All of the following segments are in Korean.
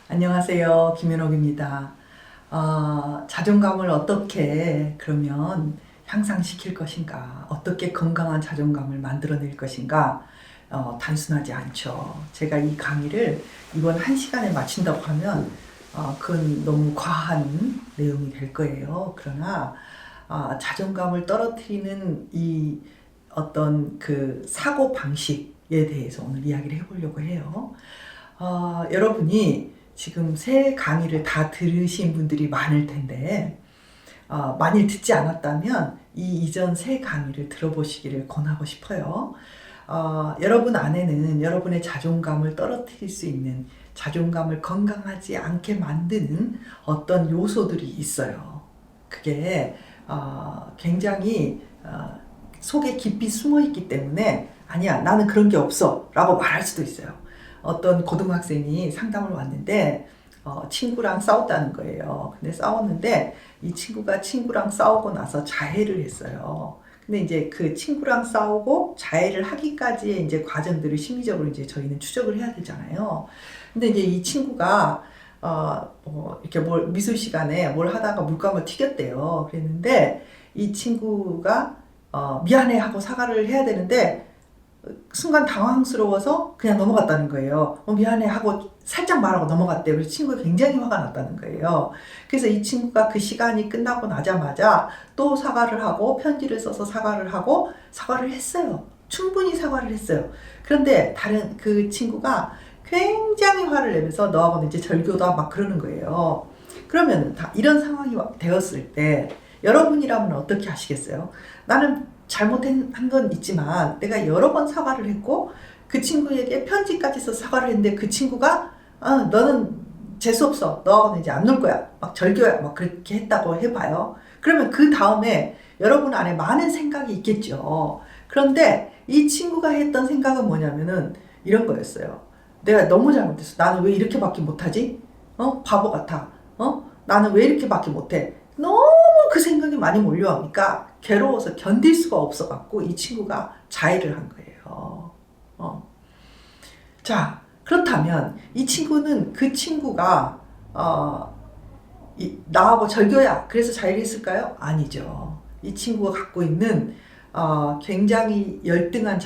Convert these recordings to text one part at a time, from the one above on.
안녕하세요. 김현옥입니다. 자존감을 어떻게 그러면 향상시킬 것인가, 어떻게 건강한 자존감을 만들어낼 것인가, 단순하지 않죠. 제가 이 강의를 이번 1시간에 마친다고 하면 그건 너무 과한 내용이 될 거예요. 그러나 자존감을 떨어뜨리는 이 어떤 그 사고 방식에 대해서 오늘 이야기를 해보려고 해요. 여러분이 지금 새 강의를 다 들으신 분들이 많을 텐데 만일 듣지 않았다면 이 이전 새 강의를 들어보시기를 권하고 싶어요. 여러분 안에는 여러분의 자존감을 떨어뜨릴 수 있는, 자존감을 건강하지 않게 만드는 어떤 요소들이 있어요. 그게 굉장히 속에 깊이 숨어 있기 때문에 아니야, 나는 그런 게 없어 라고 말할 수도 있어요. 어떤 고등학생이 상담을 왔는데 친구랑 싸웠다는 거예요. 근데 싸웠는데 이 친구가 친구랑 싸우고 나서 자해를 했어요. 근데 이제 그 친구랑 싸우고 자해를 하기까지의 이제 과정들을 심리적으로 이제 저희는 추적을 해야 되잖아요. 근데 이제 이 친구가 이렇게 미술 시간에 뭘 하다가 물감을 튀겼대요. 그랬는데 이 친구가 미안해 하고 사과를 해야 되는데 순간 당황스러워서 그냥 넘어갔다는 거예요. 미안해 하고 살짝 말하고 넘어갔대요. 그래서 친구가 굉장히 화가 났다는 거예요. 그래서 이 친구가 그 시간이 끝나고 나자마자 또 사과를 하고 편지를 써서 사과를 하고 사과를 했어요. 충분히 사과를 했어요. 그런데 다른 그 친구가 굉장히 화를 내면서 너하고는 이제 절교다 막 그러는 거예요. 그러면 이런 상황이 되었을 때 여러분이라면 어떻게 하시겠어요? 나는 잘못한 건 있지만 내가 여러 번 사과를 했고 그 친구에게 편지까지 써서 사과를 했는데 그 친구가 너는 재수없어, 너하고는 이제 안 놀 거야, 막 절교야, 막 그렇게 했다고 해봐요. 그러면 그 다음에 여러분 안에 많은 생각이 있겠죠. 그런데 이 친구가 했던 생각은 뭐냐면은 이런 거였어요. 내가 너무 잘못했어. 나는 왜 이렇게밖에 못하지? 바보 같아. 나는 왜 이렇게밖에 못해? 너무 그 생각이 많이 몰려오니까 괴로워서 견딜 수가 없어갖고 이 친구가 자해를 한 거예요. 자, 그렇다면 이 친구는 그 친구가 나하고 절교야 그래서 자해를 했을까요? 아니죠. 이 친구가 갖고 있는 굉장히 열등한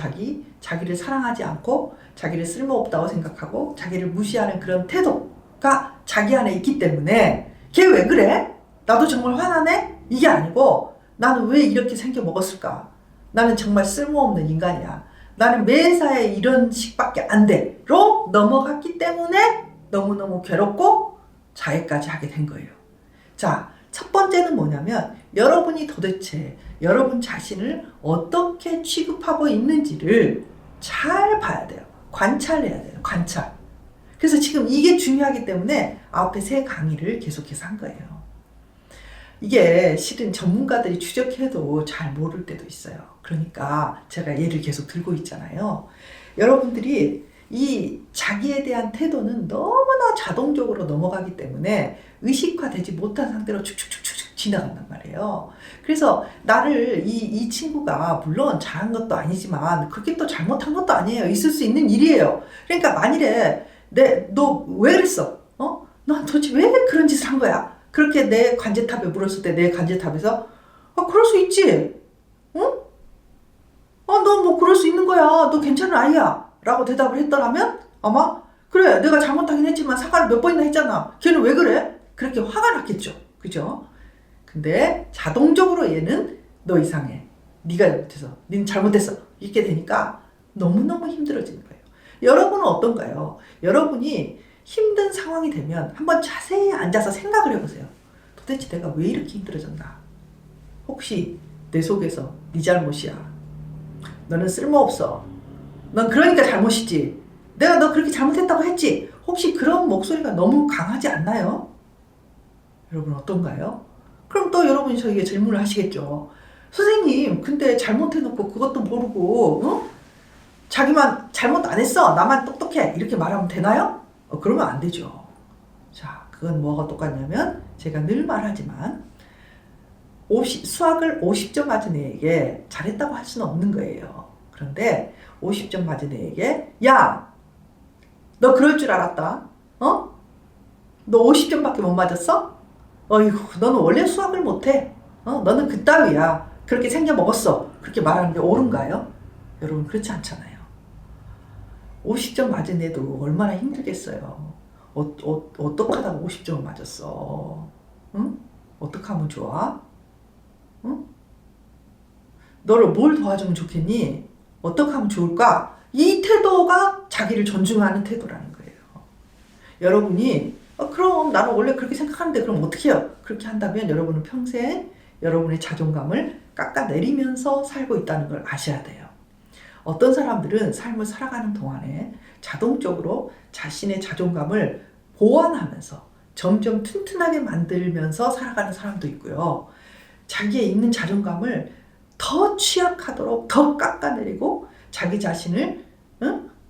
자기를 사랑하지 않고 자기를 쓸모없다고 생각하고 자기를 무시하는 그런 태도가 자기 안에 있기 때문에 걔 왜 그래? 나도 정말 화나네? 이게 아니고 나는 왜 이렇게 생겨 먹었을까? 나는 정말 쓸모없는 인간이야. 나는 매사에 이런 식밖에 안 돼. 로 넘어갔기 때문에 너무너무 괴롭고 자해까지 하게 된 거예요. 자, 첫 번째는 뭐냐면 여러분이 도대체 여러분 자신을 어떻게 취급하고 있는지를 잘 봐야 돼요. 관찰해야 돼요. 관찰. 그래서 지금 이게 중요하기 때문에 앞에 세 강의를 계속해서 한 거예요. 이게 실은 전문가들이 추적해도 잘 모를 때도 있어요. 그러니까 제가 예를 계속 들고 있잖아요. 여러분들이 이 자기에 대한 태도는 너무나 자동적으로 넘어가기 때문에 의식화되지 못한 상태로 축축축축 지나간단 말이에요. 그래서 나를 이 친구가 물론 잘한 것도 아니지만 그게 또 잘못한 것도 아니에요. 있을 수 있는 일이에요. 그러니까 만일에 너 왜 그랬어? 넌 도대체 왜 그런 짓을 한 거야? 그렇게 내 관제탑에 물었을 때 내 관제탑에서 그럴 수 있지. 응? 너 뭐 그럴 수 있는 거야. 너 괜찮은 아이야. 라고 대답을 했더라면 아마 그래, 내가 잘못하긴 했지만 사과를 몇 번이나 했잖아. 걔는 왜 그래? 그렇게 화가 났겠죠. 그죠? 근데 자동적으로 얘는 너 이상해. 네가 잘못해서. 닌 잘못했어. 이렇게 되니까 너무너무 힘들어지는 거예요. 여러분은 어떤가요? 여러분이 힘든 상황이 되면 한번 자세히 앉아서 생각을 해보세요. 도대체 내가 왜 이렇게 힘들어졌나? 혹시 내 속에서 네 잘못이야. 너는 쓸모없어. 넌 그러니까 잘못이지. 내가 너 그렇게 잘못했다고 했지. 혹시 그런 목소리가 너무 강하지 않나요? 여러분 어떤가요? 그럼 또 여러분이 저에게 질문을 하시겠죠. 선생님, 근데 잘못해놓고 그것도 모르고 자기만 잘못 안 했어. 나만 똑똑해. 이렇게 말하면 되나요? 그러면 안 되죠. 자, 그건 뭐가 똑같냐면 제가 늘 말하지만 수학을 50점 맞은 애에게 잘했다고 할 수는 없는 거예요. 그런데 50점 맞은 애에게 야, 너 그럴 줄 알았다. 어? 너 50점밖에 못 맞았어? 어이구, 너는 원래 수학을 못해. 너는 그따위야. 그렇게 생겨 먹었어. 그렇게 말하는 게 옳은가요? 여러분, 그렇지 않잖아요. 50점 맞은 애도 얼마나 힘들겠어요. 어떡하다가 50점을 맞았어. 응? 어떻게 하면 좋아? 응? 너를 뭘 도와주면 좋겠니? 어떻게 하면 좋을까? 이 태도가 자기를 존중하는 태도라는 거예요. 여러분이 그럼 나는 원래 그렇게 생각하는데 그럼 어떻게 해요? 그렇게 한다면 여러분은 평생 여러분의 자존감을 깎아내리면서 살고 있다는 걸 아셔야 돼요. 어떤 사람들은 삶을 살아가는 동안에 자동적으로 자신의 자존감을 보완하면서 점점 튼튼하게 만들면서 살아가는 사람도 있고요. 자기의 있는 자존감을 더 취약하도록 더 깎아내리고 자기 자신을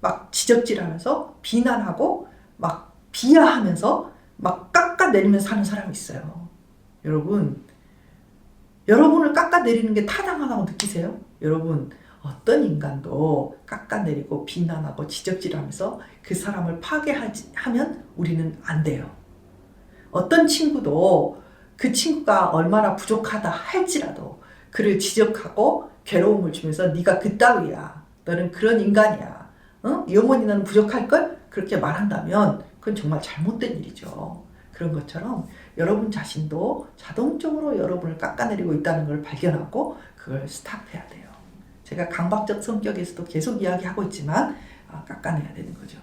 막 지적질하면서 비난하고 막 비하하면서 막 깎아내리면서 사는 사람이 있어요. 여러분을 깎아내리는 게 타당하다고 느끼세요? 여러분, 어떤 인간도 깎아내리고 비난하고 지적질하면서 그 사람을 파괴하면 우리는 안 돼요. 어떤 친구도 그 친구가 얼마나 부족하다 할지라도 그를 지적하고 괴로움을 주면서 네가 그따위야. 너는 그런 인간이야. 영원히 너는 부족할걸? 그렇게 말한다면 그건 정말 잘못된 일이죠. 그런 것처럼 여러분 자신도 자동적으로 여러분을 깎아내리고 있다는 걸 발견하고 그걸 스탑해야 돼요. 제가 강박적 성격에서도 계속 이야기하고 있지만 깎아내야 되는 거죠.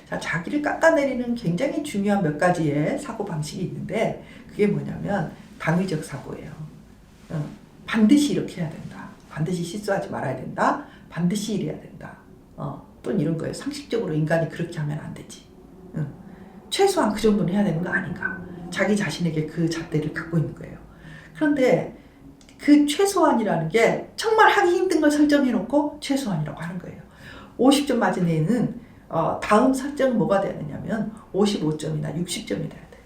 자, 자기를 깎아내리는 굉장히 중요한 몇 가지의 사고방식이 있는데 그게 뭐냐면 당위적 사고예요. 반드시 이렇게 해야 된다. 반드시 실수하지 말아야 된다. 반드시 이래야 된다. 또는 이런 거예요. 상식적으로 인간이 그렇게 하면 안 되지. 최소한 그 정도는 해야 되는 거 아닌가. 자기 자신에게 그 잣대를 갖고 있는 거예요. 그런데 그 최소한이라는 게 정말 하기 힘든 걸 설정해 놓고 최소한이라고 하는 거예요. 50점 맞은 애는 다음 설정은 뭐가 돼야 되냐면 55점이나 60점이 돼야 돼요.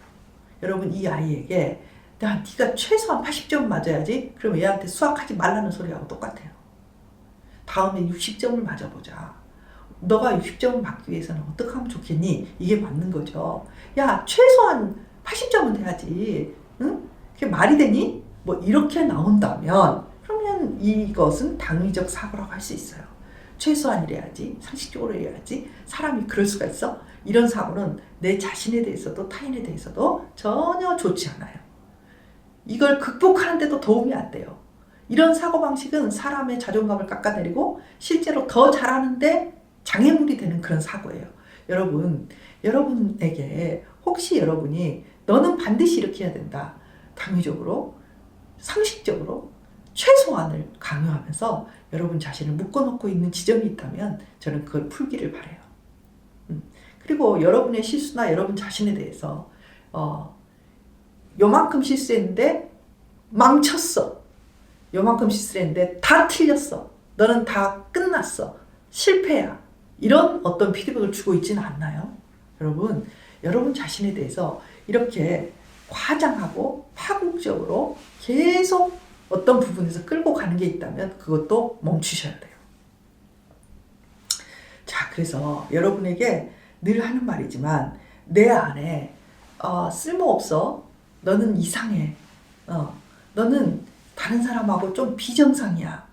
여러분 이 아이에게 네가 최소한 80점 맞아야지. 그럼 얘한테 수학하지 말라는 소리하고 똑같아요. 다음에 60점을 맞아보자. 너가 60점을 받기 위해서는 어떻게 하면 좋겠니? 이게 맞는 거죠. 야, 최소한 80점은 돼야지. 응? 그게 말이 되니? 뭐 이렇게 나온다면 그러면 이것은 당위적 사고라고 할 수 있어요. 최소한 이래야지. 상식적으로 이래야지. 사람이 그럴 수가 있어? 이런 사고는 내 자신에 대해서도 타인에 대해서도 전혀 좋지 않아요. 이걸 극복하는데도 도움이 안 돼요. 이런 사고방식은 사람의 자존감을 깎아내리고 실제로 더 잘하는데 장애물이 되는 그런 사고예요. 여러분에게 혹시 여러분이 너는 반드시 이렇게 해야 된다. 당위적으로, 상식적으로 최소한을 강요하면서 여러분 자신을 묶어놓고 있는 지점이 있다면 저는 그걸 풀기를 바라요. 그리고 여러분의 실수나 여러분 자신에 대해서 요만큼 실수했는데 망쳤어. 요만큼 실수했는데 다 틀렸어. 너는 다 끝났어. 실패야. 이런 어떤 피드백을 주고 있지는 않나요? 여러분 자신에 대해서 이렇게 과장하고 파국적으로 계속 어떤 부분에서 끌고 가는 게 있다면 그것도 멈추셔야 돼요. 자, 그래서 여러분에게 늘 하는 말이지만 내 안에 쓸모없어. 너는 이상해. 너는 다른 사람하고 좀 비정상이야.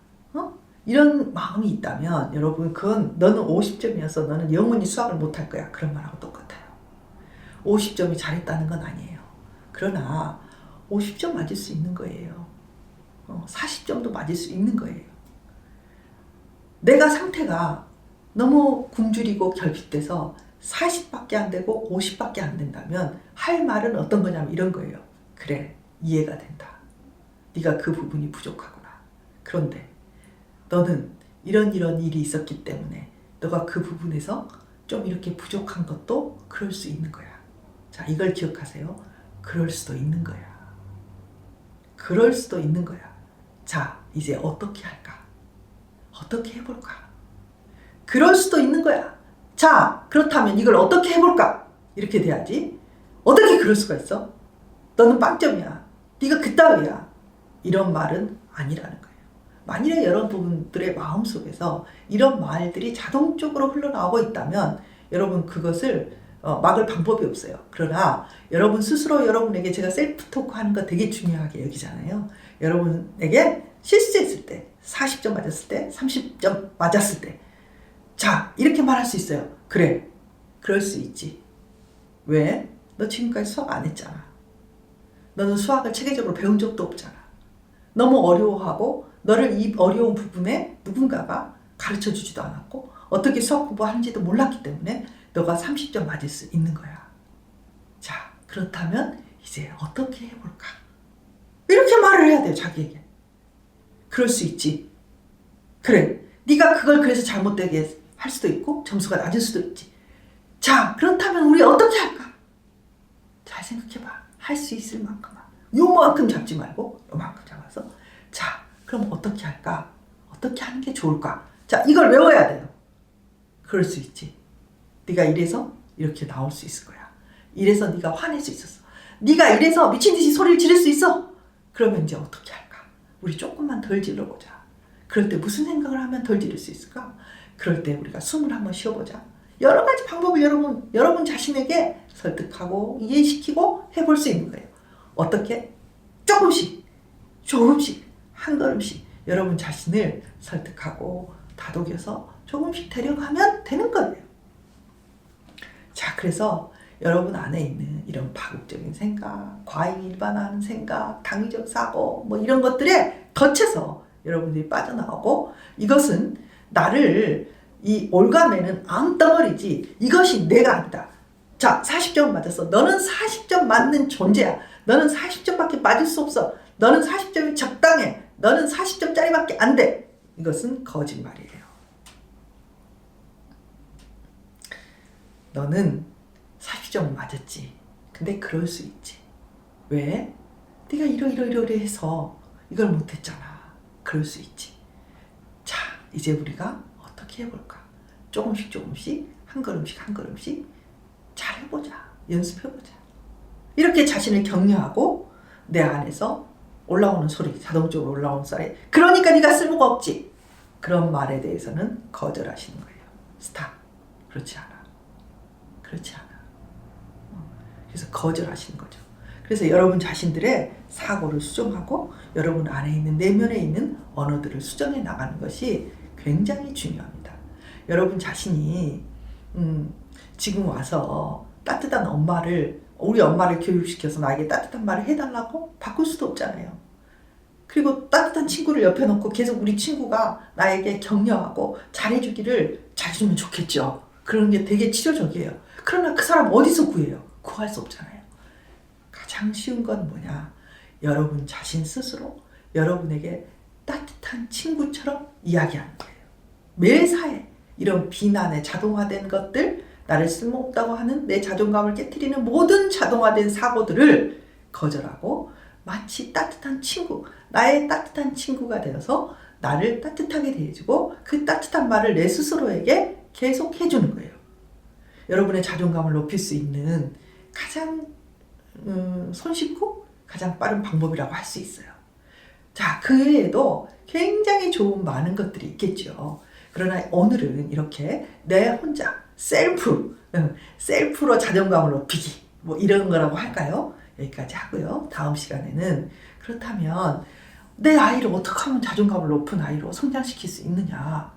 이런 마음이 있다면 여러분 그건 너는 50점이어서 너는 영원히 수학을 못할 거야. 그런 말하고 똑같아요. 50점이 잘했다는 건 아니에요. 그러나 50점 맞을 수 있는 거예요. 40점도 맞을 수 있는 거예요. 내가 상태가 너무 굶주리고 결핍돼서 40밖에 안 되고 50밖에 안 된다면 할 말은 어떤 거냐면 이런 거예요. 그래, 이해가 된다. 네가 그 부분이 부족하구나. 그런데 너는 이런 일이 있었기 때문에 너가 그 부분에서 좀 이렇게 부족한 것도 그럴 수 있는 거야. 자, 이걸 기억하세요. 그럴 수도 있는 거야. 그럴 수도 있는 거야. 자, 이제 어떻게 할까? 어떻게 해볼까? 그럴 수도 있는 거야. 자, 그렇다면 이걸 어떻게 해볼까? 이렇게 돼야지. 어떻게 그럴 수가 있어? 너는 빵점이야. 네가 그따위야. 이런 말은 아니라는 거예요. 만일에 여러분들의 마음속에서 이런 말들이 자동적으로 흘러나오고 있다면 여러분 그것을 막을 방법이 없어요. 그러나 여러분 스스로 여러분에게 제가 셀프 토크 하는 거 되게 중요하게 여기잖아요. 여러분에게 실수했을 때 40점 맞았을 때 30점 맞았을 때 자 이렇게 말할 수 있어요. 그래 그럴 수 있지. 왜? 너 지금까지 수학 안 했잖아. 너는 수학을 체계적으로 배운 적도 없잖아. 너무 어려워하고 너를 이 어려운 부분에 누군가가 가르쳐 주지도 않았고 어떻게 수학 공부하는지도 몰랐기 때문에 너가 30점 맞을 수 있는 거야. 자 그렇다면 이제 어떻게 해볼까? 이렇게 말을 해야 돼요. 자기에게. 그럴 수 있지. 그래 네가 그걸 그래서 잘못되게 할 수도 있고 점수가 낮을 수도 있지. 자 그렇다면 우리 어떻게 할까? 잘 생각해봐. 할 수 있을 만큼만 요만큼 잡지 말고 요만큼 잡아서 자 그럼 어떻게 할까? 어떻게 하는 게 좋을까? 자 이걸 외워야 돼요. 그럴 수 있지. 네가 이래서 이렇게 나올 수 있을 거야. 이래서 네가 화낼 수 있었어. 네가 이래서 미친 듯이 소리를 지를 수 있어. 그러면 이제 어떻게 할까? 우리 조금만 덜 질러보자. 그럴 때 무슨 생각을 하면 덜 지를 수 있을까? 그럴 때 우리가 숨을 한번 쉬어보자. 여러 가지 방법을 여러분 자신에게 설득하고 이해시키고 해볼 수 있는 거예요. 어떻게? 조금씩 한 걸음씩 여러분 자신을 설득하고 다독여서 조금씩 데려가면 되는 거예요. 자 그래서 여러분 안에 있는 이런 파국적인 생각, 과잉 일반화하는 생각, 당위적 사고 뭐 이런 것들에 거쳐서 여러분들이 빠져나오고 이것은 나를 이 올가매는 암덩어리지 이것이 내가 아니다. 자 40점 맞았어. 너는 40점 맞는 존재야. 너는 40점밖에 맞을 수 없어. 너는 40점이 적당해. 너는 40점짜리밖에 안 돼. 이것은 거짓말이에요. 너는 40점 맞았지. 근데 그럴 수 있지. 왜? 네가 이러 해서 이걸 못했잖아. 그럴 수 있지. 자 이제 우리가 어떻게 해볼까? 조금씩 한 걸음씩 잘해보자. 연습해보자. 이렇게 자신을 격려하고 내 안에서 올라오는 소리, 자동적으로 올라오는 소리 그러니까 네가 쓸모가 없지. 그런 말에 대해서는 거절하시는 거예요. 스탑. 그렇지 않아. 그래서 거절하시는 거죠. 그래서 여러분 자신들의 사고를 수정하고 여러분 안에 있는 내면에 있는 언어들을 수정해 나가는 것이 굉장히 중요합니다. 여러분 자신이 지금 와서 따뜻한 우리 엄마를 교육시켜서 나에게 따뜻한 말을 해달라고 바꿀 수도 없잖아요. 그리고 따뜻한 친구를 옆에 놓고 계속 우리 친구가 나에게 격려하고 잘해주기를 잘해주면 좋겠죠. 그런 게 되게 치료적이에요. 그러나 그 사람 어디서 구해요? 구할 수 없잖아요. 가장 쉬운 건 뭐냐? 여러분 자신 스스로 여러분에게 따뜻한 친구처럼 이야기하는 거예요. 매사에 이런 비난에 자동화된 것들, 나를 쓸모없다고 하는 내 자존감을 깨트리는 모든 자동화된 사고들을 거절하고 마치 따뜻한 친구, 나의 따뜻한 친구가 되어서 나를 따뜻하게 대해주고 그 따뜻한 말을 내 스스로에게 계속 해주는 거예요. 여러분의 자존감을 높일 수 있는 가장 손쉽고 가장 빠른 방법이라고 할 수 있어요. 자, 그 외에도 굉장히 좋은 많은 것들이 있겠죠. 그러나 오늘은 이렇게 내 혼자 셀프로 자존감을 높이기 뭐 이런 거라고 할까요? 여기까지 하고요. 다음 시간에는 그렇다면 내 아이를 어떻게 하면 자존감을 높은 아이로 성장시킬 수 있느냐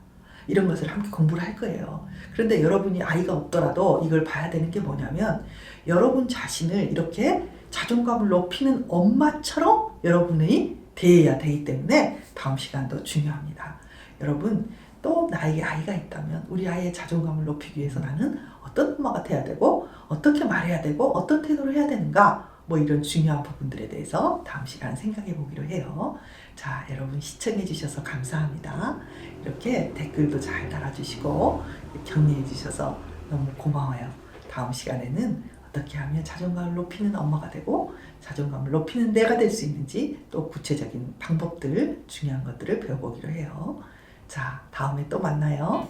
이런 것을 함께 공부를 할 거예요. 그런데 여러분이 아이가 없더라도 이걸 봐야 되는 게 뭐냐면 여러분 자신을 이렇게 자존감을 높이는 엄마처럼 여러분이 대해야 되기 때문에 다음 시간도 중요합니다. 여러분 또 나에게 아이가 있다면 우리 아이의 자존감을 높이기 위해서 나는 어떤 엄마가 돼야 되고 어떻게 말해야 되고 어떤 태도를 해야 되는가 뭐 이런 중요한 부분들에 대해서 다음 시간 생각해 보기로 해요. 자, 여러분 시청해 주셔서 감사합니다. 이렇게 댓글도 잘 달아주시고 격려해 주셔서 너무 고마워요. 다음 시간에는 어떻게 하면 자존감을 높이는 엄마가 되고 자존감을 높이는 내가 될 수 있는지 또 구체적인 방법들 중요한 것들을 배워보기로 해요. 자, 다음에 또 만나요.